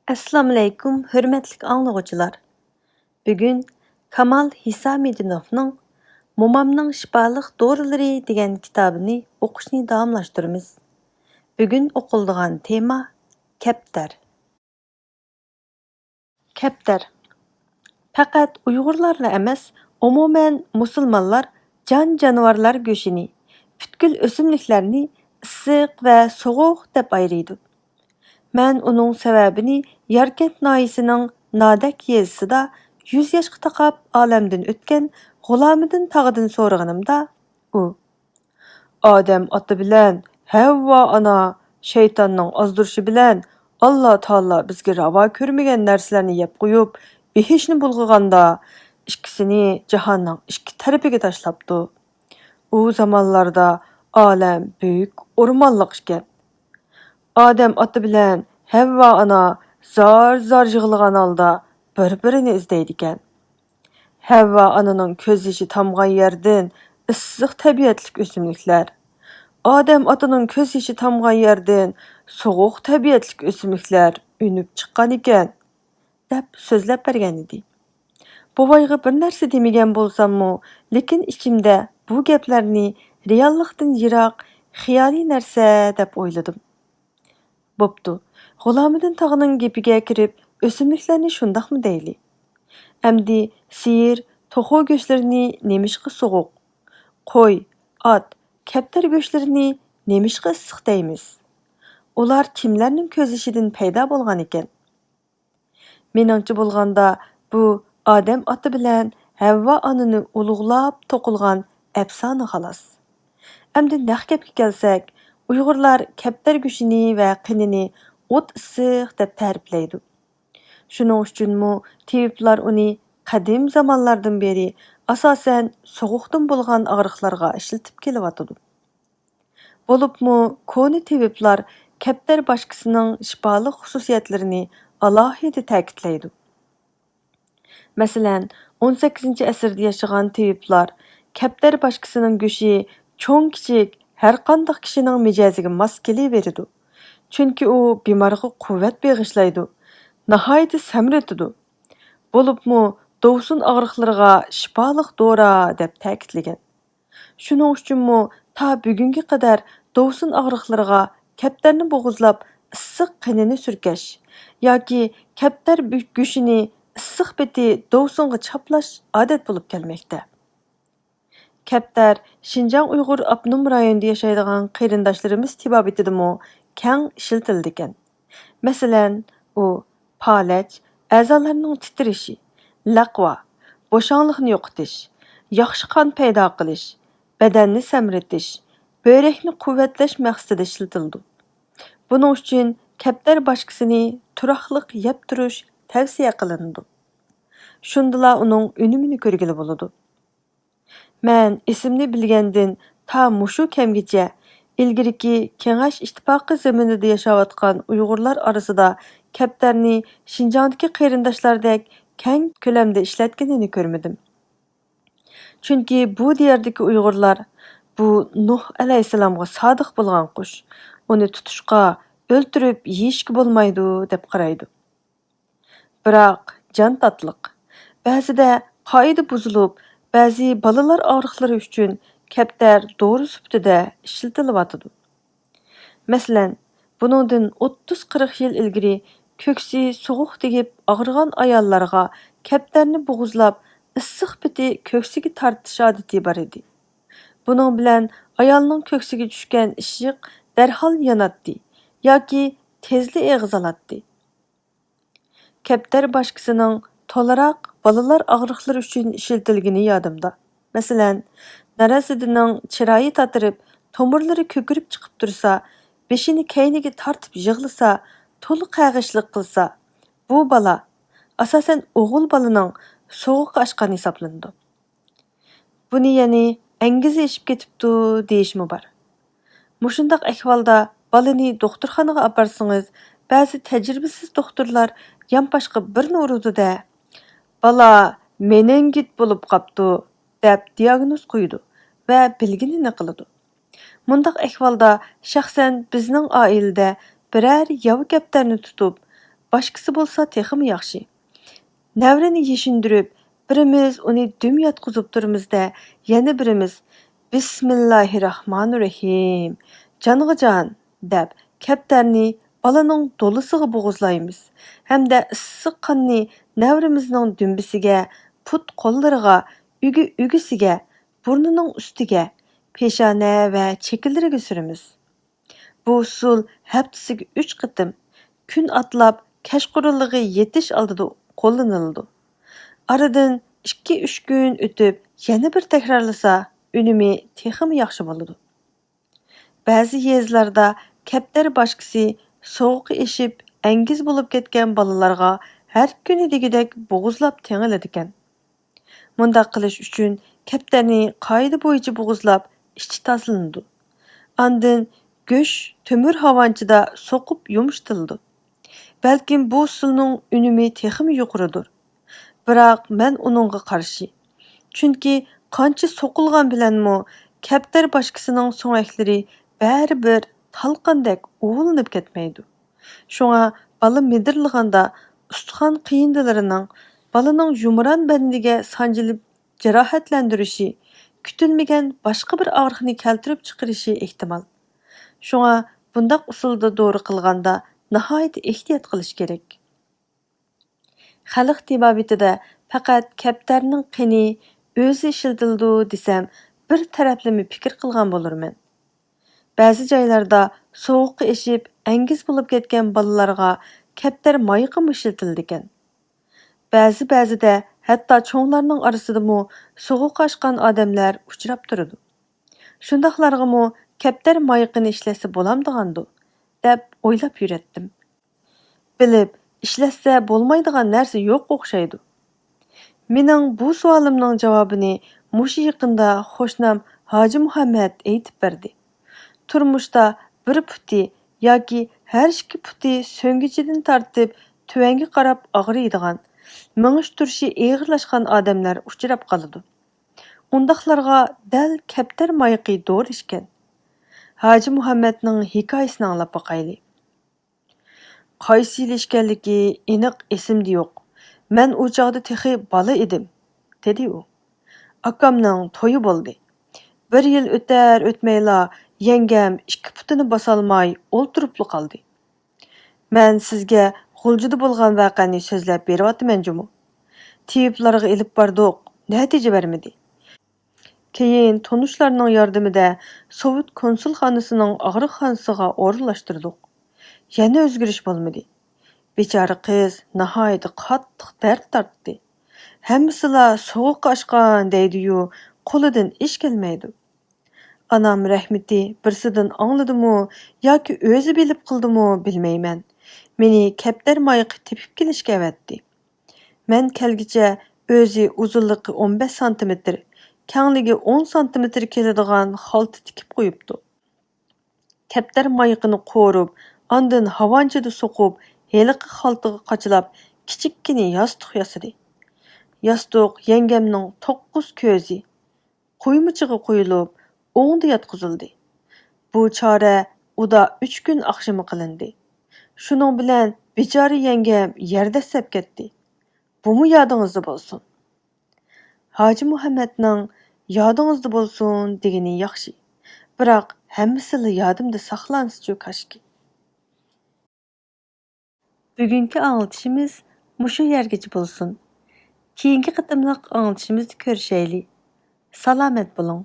Assalamu alaykum, hörmətli anlıqçılar. Bugün Kamal Hisamidinovning Momamning shifoliq dorilari degan kitobini o'qishni davomlashtiramiz. Bugun o'qiladigan tema Kaptar. Kaptar. Faqat Uyg'urlarla emas, umuman musulmonlar jon-jonivorlar go'shini, butkul o'simliklarni issiq va sovuq deb ayraydi. Mən onun səbəbini Yarkent nahiyəsinin Nadak yezisida 100 yaşqa taqab aləmdən ötkən Gulamiddin tağıdan sorğanımda u Adəm atı bilən Havva ana şeytanның azdırışı bilən Allah Taala bizga ravo ko'rmagan narsalarni yeb qo'yib, behishni bulg'aganda ikkisini jahonning ikki tarafiga tashlabdi. U zamonlarda olam buyuk o'rmonliq ekan. Adəm atı bilən Havva ana zar yığılğan halda bir-birini izləydigan. Havva anaның көз yaşı tamğan yerdən issiq təbiətlik ösümlüklər. Adəm ataның көз yaşı tamğan yerdən soğuq təbiətlik ösümlüklər ünüb chiqqan ekan, deb so'zlab bergan edi. Buvayga bir narsa demagan bo'lsammi, lekin ichimda bu gaplarni reallikdan yiroq xiyoliy narsa deb o'yladim. Boptu. Gulamiddin tağının gepiga kirib, ösümliklarni şundaqmı deyli. Әмді сиыр, toxu göçlerini nemişqi soğuq, qo'y, at, kaptar göçlerini nemişqi issiq deymiz. Ular kimlərning közüşidin payda bolğan ekan? Meningcha bolğanda bu Adəm atı bilan Havva anını ulug'lab to'qilgan afsona xolos. Әмді naq gapga kelsak, Uyg'urlar kaptar go'shini va qinini o't issiq deb ta'riflaydi. Shuning uchunmi tabiblar uni qadim zamonlardan beri asosan sovuqdan bo'lgan og'riqlarga ishlatib kelyotdi. Bo'libmi koni tabiblar kaptar boshqisining shifoliq xususiyatlarini alohida ta'kidlaydi. Masalan, 18-asrda yashagan tabiblar kaptar boshqisining go'shi cho'ng-kichik har qanday kishining mijoziga mos kelaveradi. Chunki u bemorga quvvat beg'ishlaydi, nihoyatda samratidi. Bo'libmi dovsun og'riqlariga shifoliq dora deb ta'kidlagan. Shuning uchunmi ta bugunga qadar dovsun og'riqlariga kaptarni bo'g'izlab issiq qinini surkash yoki kaptar go'shini issiq beti dovsunga chaplash odat bo'lib kelmoqda. Kaptar Şinjan Uyg'ur Abnum rayonida yashaydigan qarindoshlarimiz tibobitidimi keng ishlatildi ekan. Masalan, u palach, a'zolarning titrishi, laqva, bo'shonliqni yo'qotish, yaxshi qon paydo qilish, badanni samritish, börekni quvvatlash maqsadida ishlatildi. Buning uchun kaptar boshqisini turoqliq yeb turish tavsiya qilindi. Shundala uning unumini ko'rgili bo'ladi. Men esimni bilgandan ta mushu kamgacha ilgiriki Kengash ittifoqi zaminida yashayotgan Uyg'urlar orasida kaptarni Şinjandagi qarindoshlardek keng ko'lamda ishlatganini ko'rmadim. Chunki bu yerdagi Uyg'urlar bu Nuh alayhisalomga sodiq bo'lgan qush, uni tutishga, o'ltirib yeyishga bo'lmaydi deb qaraydi. Biroq jon tatliq. Ba'zida qoida buzilib, ba'zi bolalar og'riqlari uchun kaptar dori sifatida ishlatilyotdi. Masalan, buningdan 30-40 yil ilgari ko'ksi sovuq tegib og'rigan ayollarga kaptarni bo'g'izlab issiq biti ko'ksiga tortish odati bor edi. Buning bilan ayolning ko'ksiga tushgan ishiq darhol yonatdi yoki tezli eg'iz oladi. Kaptar boshqisining to'laroq bolalar og'riqlari uchun ishlatilgani yodimda. Masalan, narasidining chiroyi tatirib, tomirlari ko'kirib chiqib tursa, beshini kayniga tortib yig'lasa, to'la qag'ishlik qilsa, bu bola asosan o'g'il bolaning sovuq oshqani hisoblanadi. Buni ya'ni angizi eshib ketibdi deyishmi bor. Mushundaq ahvolda bolani doktorxonaga aparsangiz, ba'zi tajribasiz doktorlar yonboshqa birni uradi-da, bola meningit bo'lib qopti deb diagnoz qo'ydi va bilginini qiladi. Mundaq ahvolda shaxsan bizning oilada birər yav kaptarni tutub, başkası bolsa teximi yaxşı. Nəvrini yeshindirib, birimiz uni düm yatqızıb turmizda, yana birimiz Bismillahirrahmanirrahim, canğı can deb kaptarni balaning dolisiga bo'g'izlaymiz. Hamda issiq qonni nəvrimizning dümbisiga, put qo'llariga, ügisiga, burnining ustiga, peshona va chekilariga suramiz. Bu usul haftasiga 3 qitim kun atlab kashqurunligi yetish oldida qo'llaniladi. Aradan 2-3 kun o'tib yana bir takrorlasa, unumi texmi yaxshi bo'ladi. Ba'zi yezlarda kaptar boshqisi sovuqi eshib, angiz bo'lib ketgan bolalarga har kuni degidek bo'g'izlab tengiladi ekan. Mundaq qilish uchun kaptarni qoida bo'yicha bo'g'izlab, ichi tozlanadi. Andin go'sh temir havanchida so'qib yumshatildi. Balkim bu usulning unumi texmi yuqoridir. Biroq men uningga qarshi. Chunki qancha so'qilgan bilanmi kaptar boshqasining so'ngaklari baribir talqandek uvulinib ketmaydi. Shunga bola midirliganda ustixon qiyindilarining balaning yumron bandiga sanjilib jarohatlantirishi, kutilmagan boshqa bir og'riqni keltirib chiqarishi ehtimol. Shunga bundaq usulda dori qilganda nihoyat ehtiyot qilish kerak. Xalq tibobitida faqat kaptarning qini o'zi ishlatildi desam, bir taraflama fikr qilgan bo'lurman. Ba'zi joylarda sovuqqa eshib, angiz bo'lib ketgan bolalarga kaptar mayiqi ishlatildi ekan. Ba'zida hatto cho'nglarning orasidami sovuq ashqan odamlar uchrab turadi. Shundaqlargami kaptar mayiqini ishlasa bo'lamdigandi deb o'ylab yuratdim. Bilib, ishlatsa bo'lmaydigan narsa yo'q o'xshaydi. Mening bu savolimning javobini mushu yaqinda xo'shnam Hoji Muhammad aytib berdi. Turmushda bir puti yoki har 2 puti so'ngichidan tortib tuvanga qarab og'riydigan, mingish turishi og'irlashgan odamlar uchrab qoladi. Undaqlarga dal kaptar mayiqi dori ishkan. Hoji Muhammadning hikoyasini anglab boqayli. Qaysi yil ishkanligi aniq esimda yo'q. Men u chog'da texi bola edim, dedi u. Akamning to'yi bo'ldi. 1 yil o'tar o'tmayla yengam 2 putini bosolmay o'ltiribli qoldi. Men sizga g'uljida bo'lgan voqeani so'zlab beryapman jumu. Tiyiblarga ilib bordik, natija bermadi. Keyin tonuşlarning yordamida Sovet konsulxonasining og'riqxonasiga o'rinlashtirdik. Yana o'zgarish bo'lmadi. Bechora qiz nihoyat qattiq dard tortdi. Hammasila sovuq oshqan deydi-yu, qo'lidan ish kelmaydi. Anam rahmeti birsidan angladimi yoki o'zi bilib qildimi bilmayman. Meni kaptar mayiqi tepib kelishga avatdi. Men kelgicha o'zi uzunligi 15 sm, kengligi 10 sm keladigan xalta tikib qo'yibdi. Kaptar mayiqini qo'rib, andin havanchida so'qib, heliqi xaltaga qachilab, kichikkina yostiq yasadi. Yostiq yengamning 9 ko'zi qo'ymichiga qo'yilib, o'ngda yotqizildi. Bu chora uda 3 kun oqshimi qilindi. Shuning bilan bechora yengam yerda sab ketdi. Bumi yodingizda bo'lsin. Hoji Muhammadning yodingizda bo'lsin degani yaxshi. Biroq hammasi yodimda saqlansa-chu kashki. Bugungi anglitishimiz mushu yergacha bo'lsin. Keyingi qitimliq anglitishimizni ko'rishaylik. Salomat bo'ling.